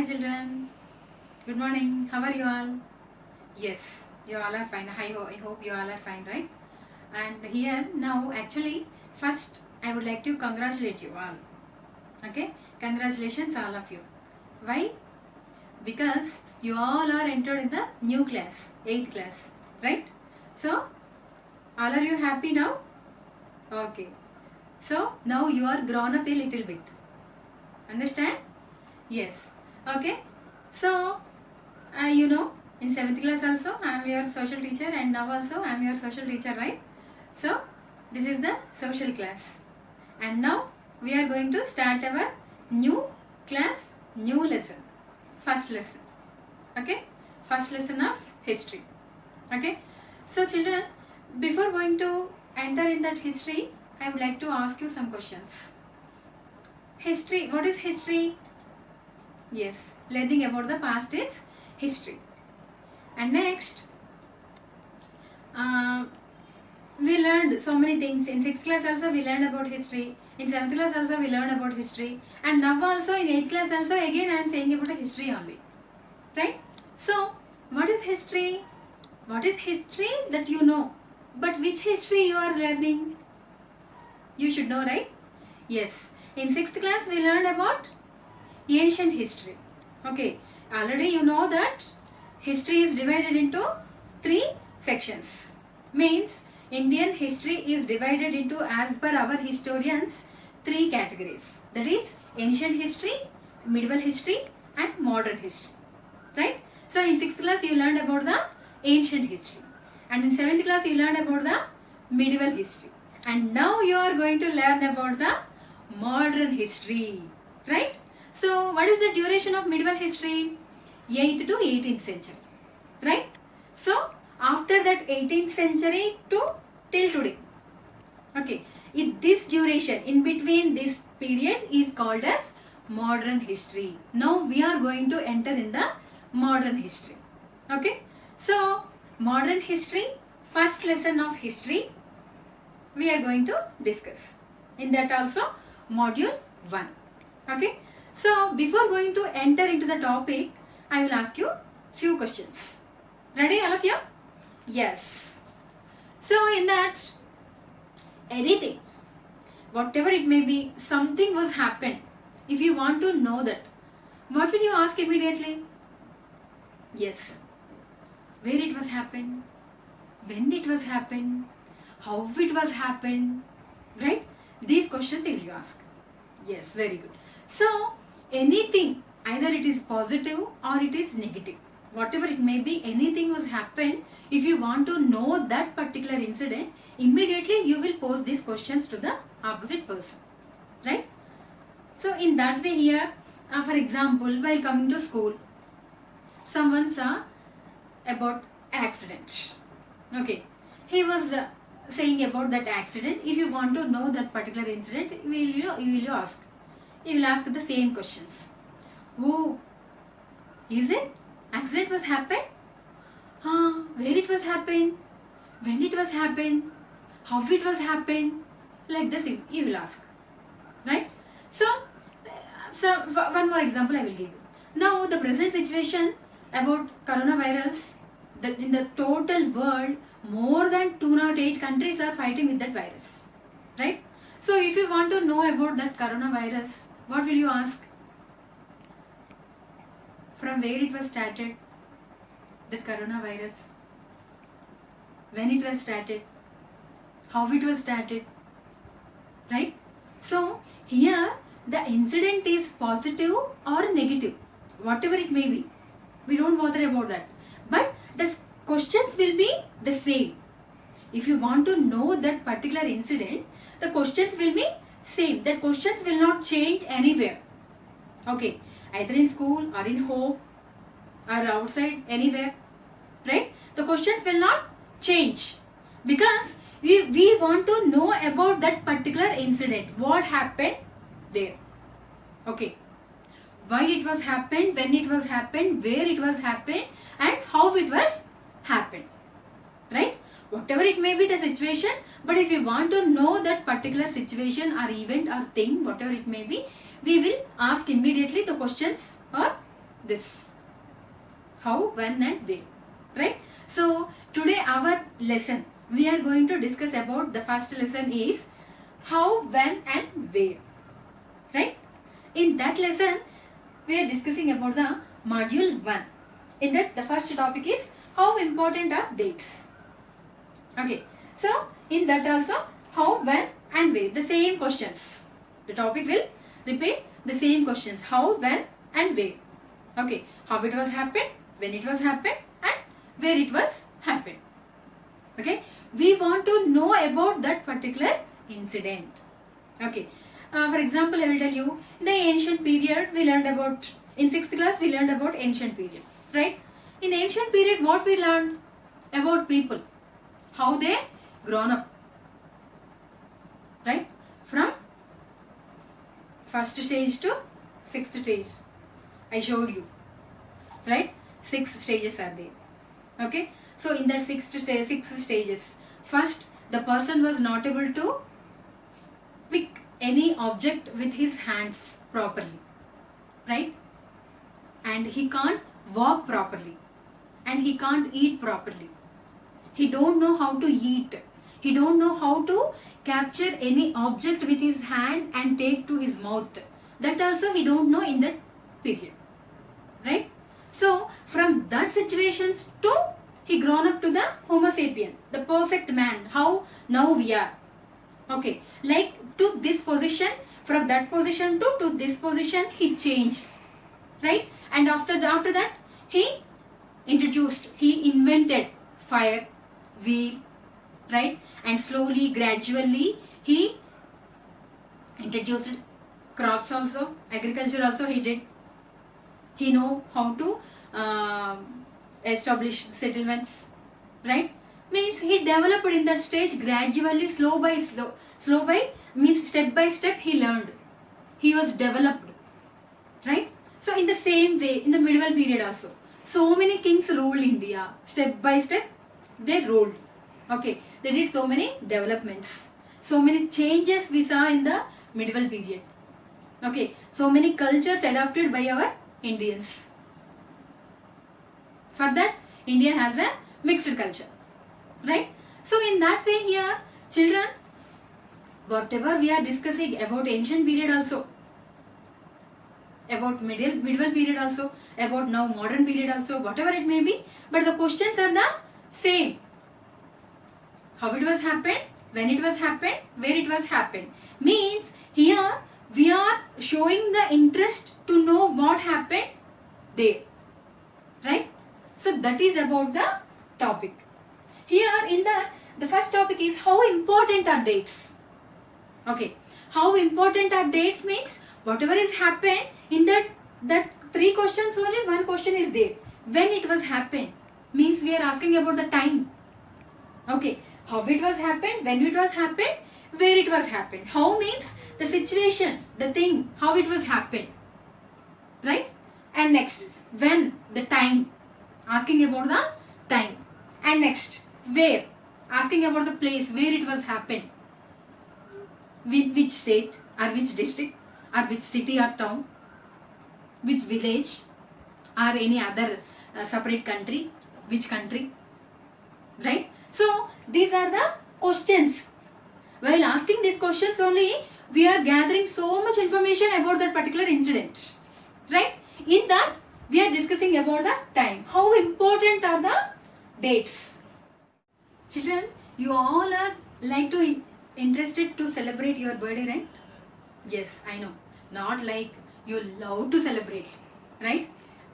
children. Good morning. How are you all? Yes, you all are fine. I hope you all are fine, right? And here now actually first I would like to congratulate you all. Okay? Congratulations all of you. Why? Because you all are entered in the new class, 8th class, right? So, all are you happy now? Okay. So, now you are grown up a little bit. Understand? Yes. Okay. So, in 7th class also I am your social teacher, and now also I am your social teacher, right? So, this is the social class. And now we are going to start our new class, new lesson. First lesson. Okay? First lesson of history. Okay? So, children, before going to enter in that history, I would like to ask you some questions. History. What is history? Yes, learning about the past is history. And next, we learned so many things. In 6th class also we learned about history. In 7th class also we learned about history. And now also in 8th class also again I am saying about the history only. Right? So, what is history? What is history that you know? But which history you are learning? You should know, right? Yes. In 6th class we learned about ancient history. Okay. Already you know that history is divided into 3 sections. Means Indian history is divided into, as per our historians, 3 categories. That is ancient history, medieval history and modern history. Right? So in 6th class you learned about the ancient history. And in 7th class you learned about the medieval history. And now you are going to learn about the modern history. Right? So what is the duration of medieval history? 8th to 18th century. Right? So after that 18th century to till today. Okay. This duration, in between this period, is called as modern history. Now we are going to enter in the modern history. Okay. So modern history, first lesson of history, we are going to discuss. In that also module 1. Okay. So before going to enter into the topic, I will ask you few questions. Ready all of you? Yes. So in that, anything, whatever it may be, something was happened. If you want to know that, what will you ask immediately? Yes. Where it was happened? When it was happened? How it was happened? Right? These questions will you ask. Yes, very good. So anything, either it is positive or it is negative, whatever it may be, anything was happened. If you want to know that particular incident, immediately you will pose these questions to the opposite person. Right? So in that way here, for example, while coming to school, someone saw about accident. Okay. He was saying about that accident. If you want to know that particular incident, you will ask. You will ask the same questions. Oh, is it? Accident was happened? Where it was happened? When it was happened? How it was happened? Like this you will ask. Right? So one more example I will give you. Now the present situation about coronavirus, in the total world, more than 208 countries are fighting with that virus. Right? So if you want to know about that coronavirus, what will you ask? From where it was started, the coronavirus, when it was started, how it was started, right? So here the incident is positive or negative, whatever it may be, we don't bother about that, but the questions will be the same. If you want to know that particular incident, the questions will be same. That questions will not change anywhere. Okay. Either in school or in home or outside, anywhere. Right? The questions will not change. Because we want to know about that particular incident. What happened there. Okay. Why it was happened, when it was happened, where it was happened, and how it was happened. Right? Whatever it may be the situation, but if you want to know that particular situation or event or thing, whatever it may be, we will ask immediately the questions or this. How, when and where. Right? So today our lesson, we are going to discuss about the first lesson is how, when and where. Right? In that lesson, we are discussing about the module 1. In that, the first topic is how important are dates. Okay. So in that also, how, when and where. The same questions. The topic will repeat the same questions. How, when and where. Okay. How it was happened, when it was happened and where it was happened. Okay. We want to know about that particular incident. Okay. For example, I will tell you, in the ancient period, we learned about, in 6th class, we learned about ancient period. Right? In ancient period, what we learned? About people. How they grown up. Right? From first stage to 6th stage. I showed you. Right? 6 stages are there. Okay? So in that 6 stages, first the person was not able to pick any object with his hands properly. Right? And he can't walk properly. And he can't eat properly. He don't know how to eat. He don't know how to capture any object with his hand and take to his mouth. That also he don't know in that period. Right? So from that situations to he grown up to the Homo sapien, the perfect man. How now we are. Okay. Like to this position, from that position to this position he changed. Right? And after that he invented fire, wheel, right? And slowly, gradually he introduced crops also, agriculture also he did. He know how to establish settlements, right? Means he developed in that stage gradually, slow by means step by step he learned. He was developed, right? So in the same way, in the medieval period also, so many kings ruled India. Step by step, they ruled. Okay, they did so many developments. So many changes we saw in the medieval period. Okay, so many cultures adopted by our Indians. For that, India has a mixed culture. Right? So in that way here, children, whatever we are discussing about ancient period also, about medieval period also, about now modern period also, whatever it may be, but the questions are the same. How it was happened, when it was happened, where it was happened. Means here we are showing the interest to know what happened there. Right? So that is about the topic. Here in that, the first topic is how important are dates. Okay. How important are dates means whatever is happened in that 3 questions only, 1 question is there. When it was happened means we are asking about the time. Okay. How it was happened, when it was happened, where it was happened. How means the situation, the thing, how it was happened. Right? And next, when, the time. Asking about the time. And next, where. Asking about the place, where it was happened. Which state or which district or which city or town. Which village or any other separate country. Which country. Right? So, these are the questions. While asking these questions only, we are gathering so much information about that particular incident. Right? In that, we are discussing about the time. How important are the dates? Children, you all are like to interested to celebrate your birthday, right? Yes, I know. Not like you love to celebrate, right?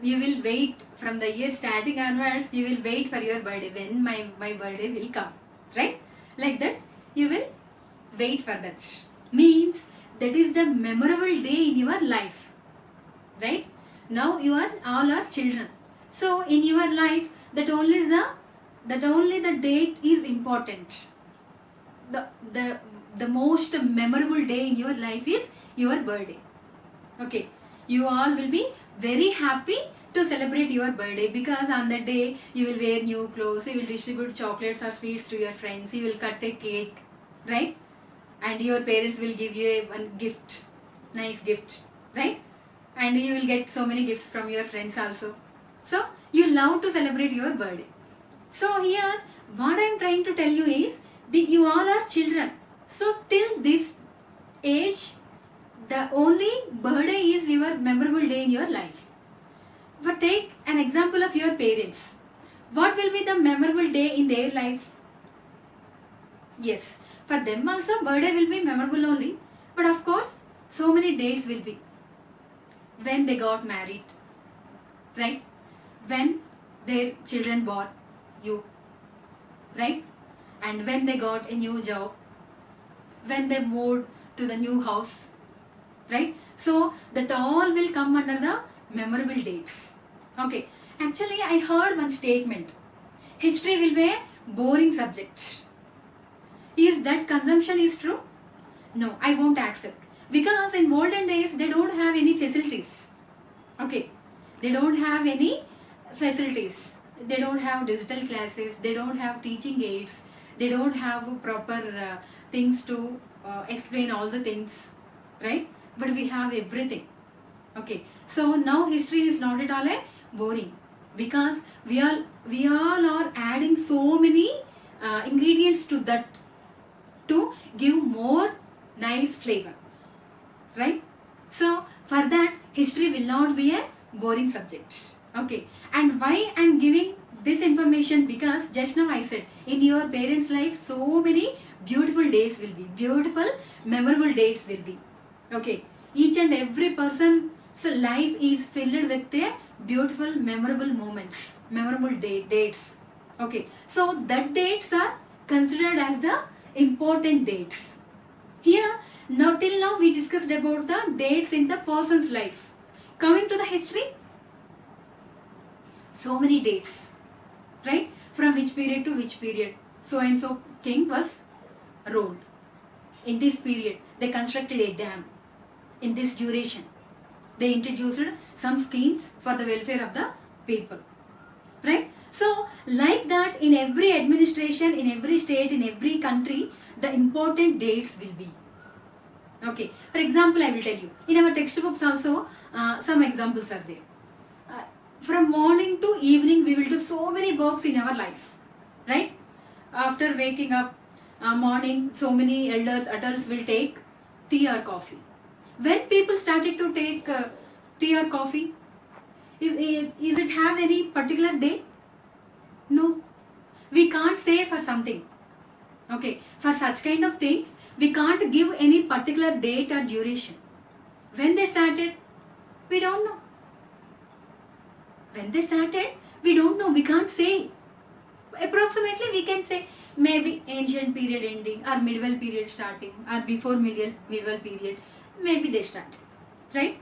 You will wait from the year starting onwards, you will wait for your birthday, when my birthday will come, right? Like that, you will wait for that. Means that is the memorable day in your life, right? Now you are all are children. So in your life, that only the date is important. The most memorable day in your life is your birthday. Okay, you all will be very happy to celebrate your birthday because on that day you will wear new clothes, you will distribute chocolates or sweets to your friends, you will cut a cake, right? And your parents will give you one gift, nice gift, right? and you will get so many gifts from your friends also. So you love to celebrate your birthday. So here what I am trying to tell you is, you all are children. So till this age, the only birthday is your memorable day in your life. But take an example of your parents. What will be the memorable day in their life? Yes, for them also birthday will be memorable only. But of course, so many dates will be. When they got married, right? When their children born you, right? And when they got a new job, when they moved to the new house, right? So that all will come under the memorable dates. Okay, actually I heard one statement, history will be a boring subject. Is that consumption is true? No, I won't accept, because in olden days they don't have any facilities. Okay, they don't have any facilities, they don't have digital classes, they don't have teaching aids, they don't have proper things to explain all the things, right? But we have everything. Okay, so now history is not at all a boring, because we all are adding so many ingredients to that to give more nice flavor, right? So for that, history will not be a boring subject. Okay, and why I am giving this information, because just now I said in your parents' life so many beautiful days will be, beautiful memorable dates will be. Okay, each and every person's life is filled with a beautiful memorable moments, memorable dates. Okay, so that dates are considered as the important dates. Here, now till now we discussed about the dates in the person's life. Coming to the history, so many dates, right? From which period to which period so and so king was ruled. In this period, they constructed a dam. In this duration, they introduced some schemes for the welfare of the people, right? So like that, in every administration, in every state, in every country, the important dates will be. Okay, for example, I will tell you, in our textbooks also some examples are there. From morning to evening we will do so many works in our life, right? After waking up morning, so many elders, adults will take tea or coffee. When people started to take tea or coffee, is it have any particular day? No, we can't say for something. Okay, for such kind of things we can't give any particular date or duration. When they started, we don't know. When they started, we don't know, we can't say. Approximately we can say maybe ancient period ending, or medieval period starting, or before medieval period, maybe they started, right?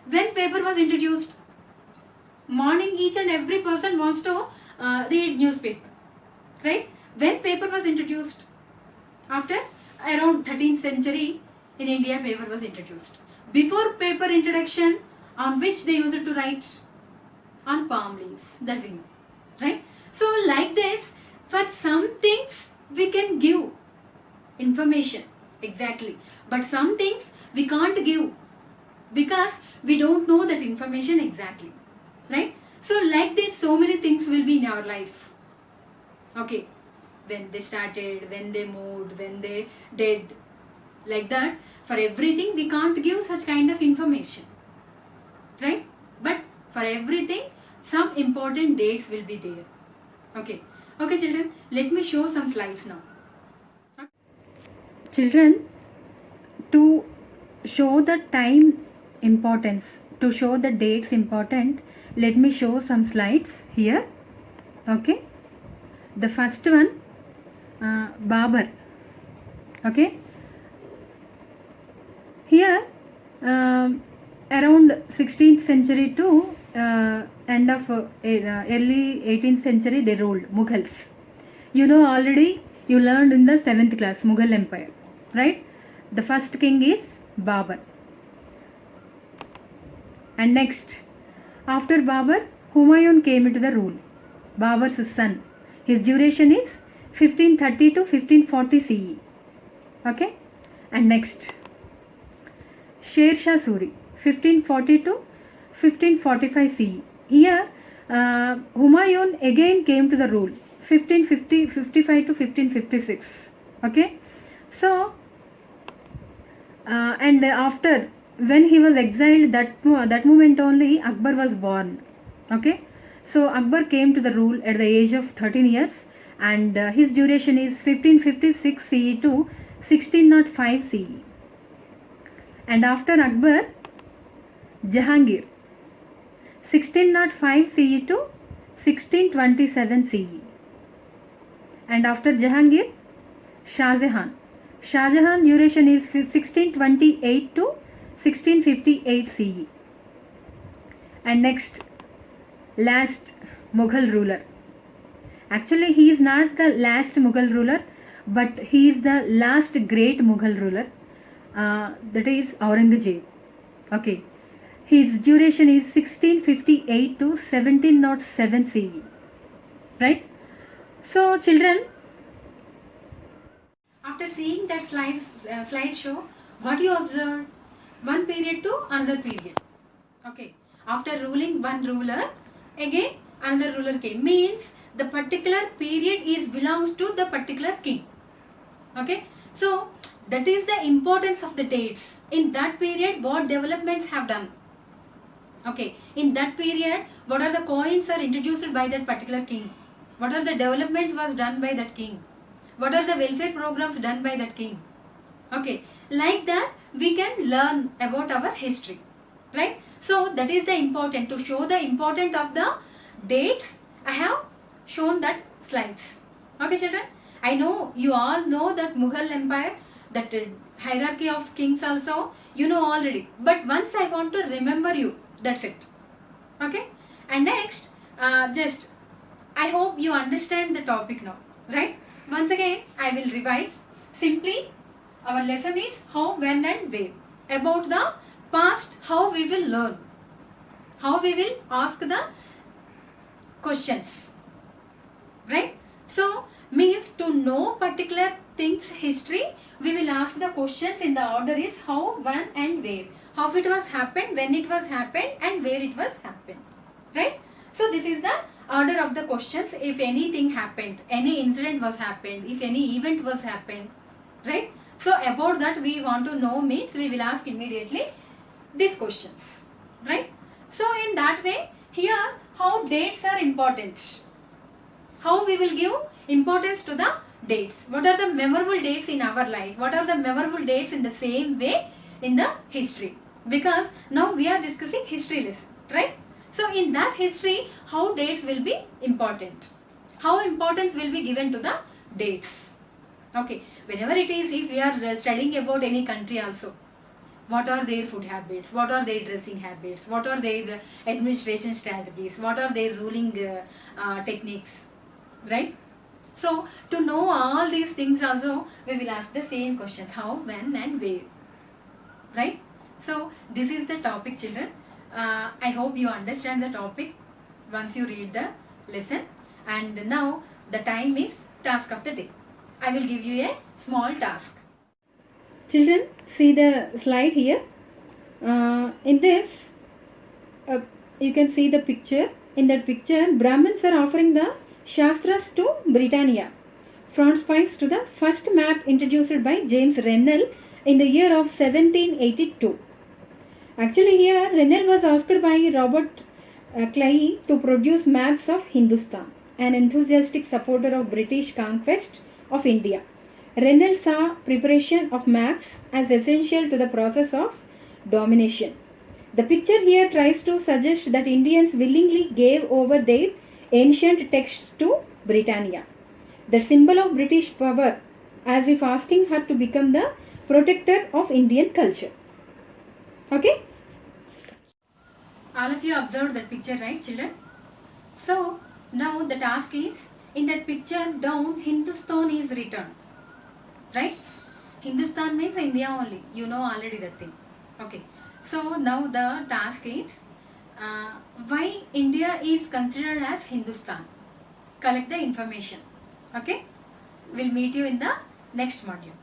When paper was introduced, morning each and every person wants to read newspaper, right? When paper was introduced, after around 13th century in India, paper was introduced. Before paper introduction, on which they used to write? On palm leaves, that we know, right? So like this, for some things we can give information exactly, but some things we can't give because we don't know that information exactly, right? So like this, so many things will be in our life. Okay, when they started, when they moved, when they did, like that. For everything we can't give such kind of information, right? But for everything, some important dates will be there. Okay, okay children, let me show some slides now. Children, to show the time importance, to show the dates important, let me show some slides here. Okay, the first one, Babur. Okay, here around 16th century to end of early 18th century they ruled, Mughals. You know already, you learned in the 7th class, Mughal Empire, right? The first king is Babur. And next, after Babur, Humayun came into the rule. Babur's son. His duration is 1530 to 1540 CE. Okay? And next, Sher Shah Suri, 1540 to 1545 CE. Here, Humayun again came to the rule, 1555 to 1556. Okay, so and after when he was exiled, that moment only Akbar was born. Okay, so Akbar came to the rule at the age of 13 years, and his duration is 1556 CE to 1605 CE. And after Akbar, Jahangir, 1605 CE to 1627 CE. And after Jahangir, Shah Jahan. Shah Jahan duration is 1628 to 1658 CE. And next, last Mughal ruler. Actually, he is not the last Mughal ruler, but he is the last great Mughal ruler. That is Aurangzeb. Okay. His duration is 1658 to 1707 CE. Right? So, children, after seeing that slideshow, what you observed? One period to another period. Okay. After ruling one ruler, again another ruler came. Means the particular period belongs to the particular king. Okay. So that is the importance of the dates. In that period, what developments have done? Okay. In that period, what are the coins are introduced by that particular king? What are the developments was done by that king? What are the welfare programs done by that king? Okay, like that we can learn about our history, right? So that is the important, to show the importance of the dates. I have shown that slides. Okay, children, I know you all know that Mughal Empire, that hierarchy of kings also you know already, but once I want to remember you, that's it. Okay, and next just I hope you understand the topic now, right? Once again I will revise. Simply our lesson is how, when and where. About the past, how we will learn, how we will ask the questions, right? So means to know particular things history, we will ask the questions in the order is how, when and where. How it was happened, when it was happened, and where it was happened, right? So this is the order of the questions. If anything happened, any incident was happened, if any event was happened, right? So about that we want to know, means we will ask immediately these questions, right? So in that way, here how dates are important, how we will give importance to the dates. What are the memorable dates in our life? What are the memorable dates in the same way in the history? Because now we are discussing history lesson, right? So in that history, how dates will be important, how importance will be given to the dates. Okay, whenever it is, if we are studying about any country also, what are their food habits, what are their dressing habits, what are their administration strategies, what are their ruling techniques, right? So to know all these things also, we will ask the same questions, how, when and where, right? So this is the topic, children. I hope you understand the topic once you read the lesson. And now the time is task of the day. I will give you a small task. Children, see the slide here. In this, you can see the picture. In that picture, Brahmins are offering the Shastras to Britannia, frontispiece to the first map introduced by James Rennell in the year of 1782. Actually, here Rennell was asked by Robert Clay to produce maps of Hindustan, an enthusiastic supporter of British conquest of India. Rennell saw preparation of maps as essential to the process of domination. The picture here tries to suggest that Indians willingly gave over their ancient texts to Britannia, the symbol of British power, as if asking her to become the protector of Indian culture. Okay? All of you observed that picture, right, children? So now the task is, in that picture down, Hindustan is written, right? Hindustan means India only. You know already that thing. Okay. So now the task is, why India is considered as Hindustan. Collect the information. Okay. We'll meet you in the next module.